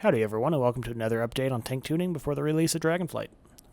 Howdy everyone, and welcome to another update on tank tuning before the release of Dragonflight.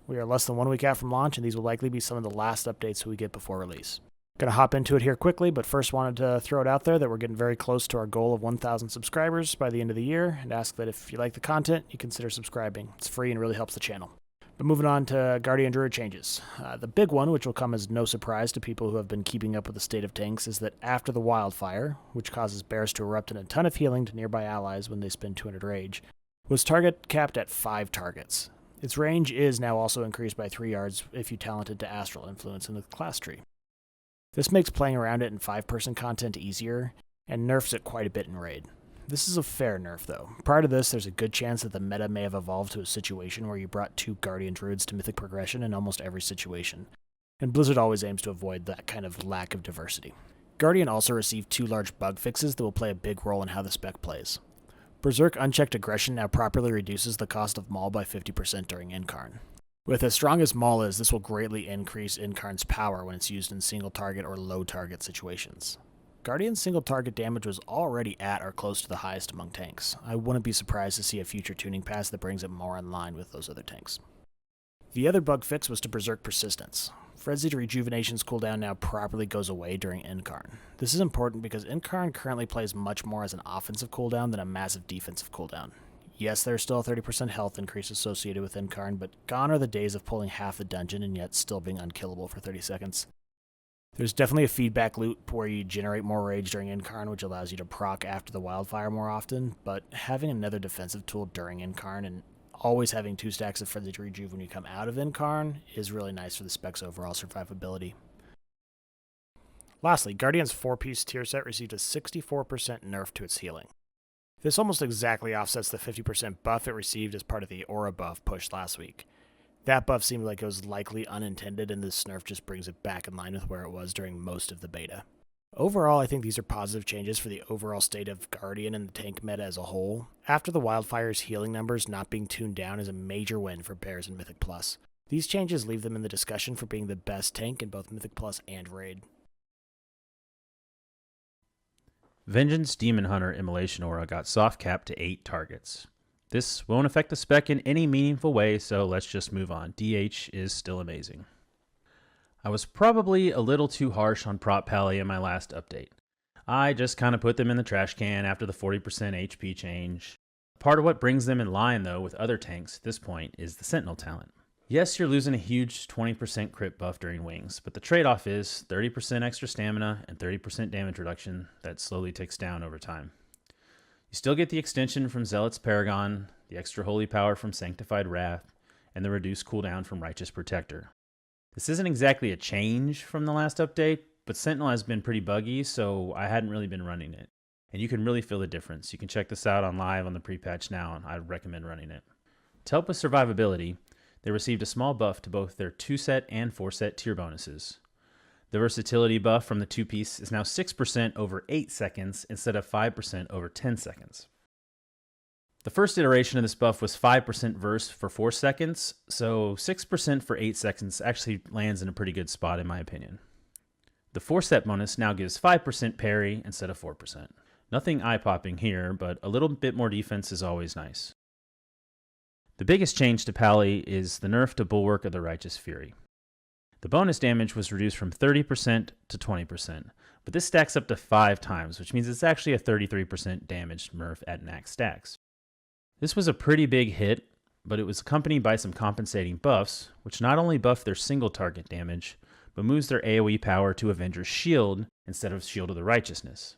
We are less than 1 week out from launch, and these will likely be some of the last updates we get before release. Gonna hop into it here quickly, but first wanted to throw it out there that we're getting very close to our goal of 1,000 subscribers by the end of the year, and ask that if you like the content, you consider subscribing. It's free and really helps the channel. But moving on to Guardian Druid changes. The big one, which will come as no surprise to people who have been keeping up with the state of tanks, is that after the wildfire, which causes bears to erupt in a ton of healing to nearby allies when they spend 200 rage, was target capped at 5 targets. Its range is now also increased by 3 yards if you talented to Astral Influence in the class tree. This makes playing around it in 5-person content easier, and nerfs it quite a bit in raid. This is a fair nerf though. Prior to this, there's a good chance that the meta may have evolved to a situation where you brought 2 Guardian Druids to Mythic progression in almost every situation, and Blizzard always aims to avoid that kind of lack of diversity. Guardian also received 2 large bug fixes that will play a big role in how the spec plays. Berserk Unchecked Aggression now properly reduces the cost of Maul by 50% during Incarn. With as strong as Maul is, this will greatly increase Incarn's power when it's used in single target or low target situations. Guardian's single target damage was already at or close to the highest among tanks. I wouldn't be surprised to see a future tuning pass that brings it more in line with those other tanks. The other bug fix was to Berserk Persistence. Frenzied Rejuvenation's cooldown now properly goes away during Incarn. This is important because Incarn currently plays much more as an offensive cooldown than a massive defensive cooldown. Yes, there's still a 30% health increase associated with Incarn, but gone are the days of pulling half the dungeon and yet still being unkillable for 30 seconds. There's definitely a feedback loop where you generate more rage during Incarn, which allows you to proc after the wildfire more often, but having another defensive tool during Incarn and always having 2 stacks of Frenzied Rejuve when you come out of Incarn is really nice for the spec's overall survivability. Lastly, Guardian's 4-piece tier set received a 64% nerf to its healing. This almost exactly offsets the 50% buff it received as part of the aura buff pushed last week. That buff seemed like it was likely unintended, and this nerf just brings it back in line with where it was during most of the beta. Overall, I think these are positive changes for the overall state of Guardian and the tank meta as a whole. After the wildfire's healing numbers not being tuned down is a major win for bears in Mythic Plus. These changes leave them in the discussion for being the best tank in both Mythic Plus and Raid. Vengeance Demon Hunter Immolation Aura got soft capped to 8 targets. This won't affect the spec in any meaningful way, so let's just move on. DH is still amazing. I was probably a little too harsh on Prop Pally in my last update. I just kind of put them in the trash can after the 40% HP change. Part of what brings them in line though with other tanks at this point is the Sentinel talent. Yes, you're losing a huge 20% crit buff during wings, but the trade-off is 30% extra stamina and 30% damage reduction that slowly ticks down over time. You still get the extension from Zealot's Paragon, the extra holy power from Sanctified Wrath, and the reduced cooldown from Righteous Protector. This isn't exactly a change from the last update, but Sentinel has been pretty buggy, so I hadn't really been running it. And you can really feel the difference. You can check this out on live on the pre-patch now, and I'd recommend running it. To help with survivability, they received a small buff to both their 2-set and 4-set tier bonuses. The versatility buff from the 2-piece is now 6% over 8 seconds instead of 5% over 10 seconds. The first iteration of this buff was 5% verse for 4 seconds, so 6% for 8 seconds actually lands in a pretty good spot in my opinion. The 4-set bonus now gives 5% parry instead of 4%. Nothing eye-popping here, but a little bit more defense is always nice. The biggest change to Pally is the nerf to Bulwark of the Righteous Fury. The bonus damage was reduced from 30% to 20%, but this stacks up to 5 times, which means it's actually a 33% damage nerf at max stacks. This was a pretty big hit, but it was accompanied by some compensating buffs, which not only buff their single target damage, but moves their AoE power to Avenger's Shield instead of Shield of the Righteousness.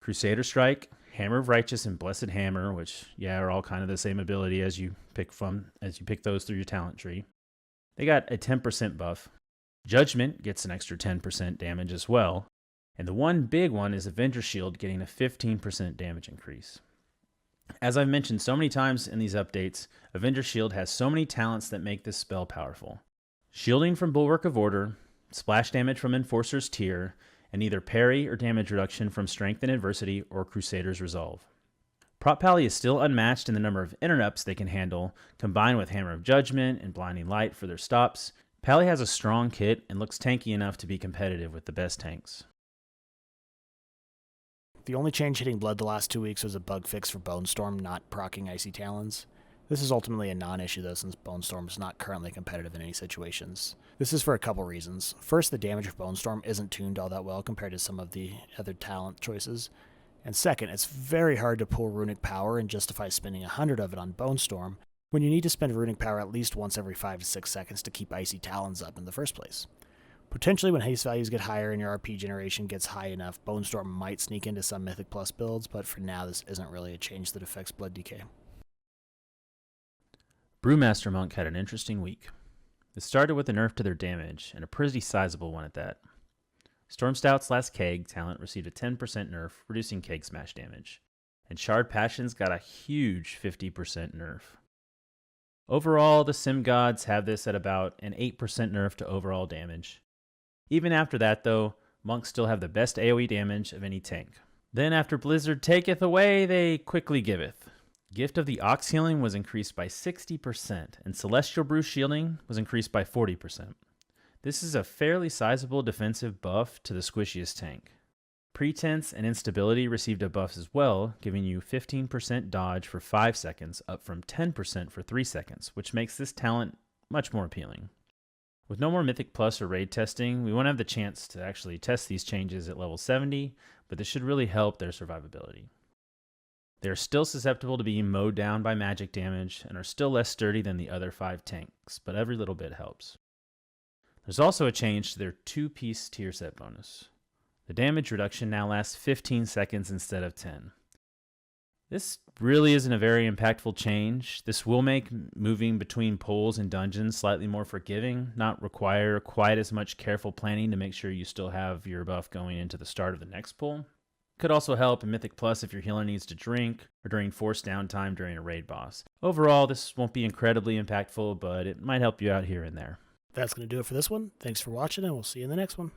Crusader Strike, Hammer of Righteous, and Blessed Hammer, which, yeah, are all kind of the same ability as you pick those through your talent tree. They got a 10% buff. Judgment gets an extra 10% damage as well. And the one big one is Avenger's Shield getting a 15% damage increase. As I've mentioned so many times in these updates, Avenger's Shield has so many talents that make this spell powerful. Shielding from Bulwark of Order, splash damage from Enforcer's Tier, and either parry or damage reduction from Strength and Adversity or Crusader's Resolve. Prop Pally is still unmatched in the number of interrupts they can handle, combined with Hammer of Judgment and Blinding Light for their stops. Pally has a strong kit and looks tanky enough to be competitive with the best tanks. The only change hitting Blood the last 2 weeks was a bug fix for Bone Storm not proccing Icy Talons. This is ultimately a non-issue though, since Bone Storm is not currently competitive in any situations. This is for a couple reasons. First, the damage of Bone Storm isn't tuned all that well compared to some of the other talent choices. And second, it's very hard to pull Runic Power and justify spending 100 of it on Bone Storm when you need to spend Runic Power at least once every 5 to 6 seconds to keep Icy Talons up in the first place. Potentially when haste values get higher and your RP generation gets high enough, Bone Storm might sneak into some Mythic Plus builds, but for now this isn't really a change that affects Blood Decay. Brewmaster Monk had an interesting week. It started with a nerf to their damage, and a pretty sizable one at that. Storm Stout's last Keg talent received a 10% nerf, reducing Keg smash damage, and Shard Passions got a huge 50% nerf. Overall, the Sim Gods have this at about an 8% nerf to overall damage. Even after that, though, Monks still have the best AoE damage of any tank. Then after Blizzard taketh away, they quickly giveth. Gift of the Ox healing was increased by 60%, and Celestial Brew shielding was increased by 40%. This is a fairly sizable defensive buff to the squishiest tank. Pretense and Instability received a buff as well, giving you 15% dodge for 5 seconds, up from 10% for 3 seconds, which makes this talent much more appealing. With no more Mythic Plus or raid testing, we won't have the chance to actually test these changes at level 70, but this should really help their survivability. They are still susceptible to being mowed down by magic damage and are still less sturdy than the other 5 tanks, but every little bit helps. There's also a change to their 2-piece tier set bonus. The damage reduction now lasts 15 seconds instead of 10. This really isn't a very impactful change. This will make moving between pools and dungeons slightly more forgiving, not require quite as much careful planning to make sure you still have your buff going into the start of the next pool. Could also help in Mythic Plus if your healer needs to drink or during forced downtime during a raid boss. Overall, this won't be incredibly impactful, but it might help you out here and there. That's going to do it for this one. Thanks for watching, and we'll see you in the next one.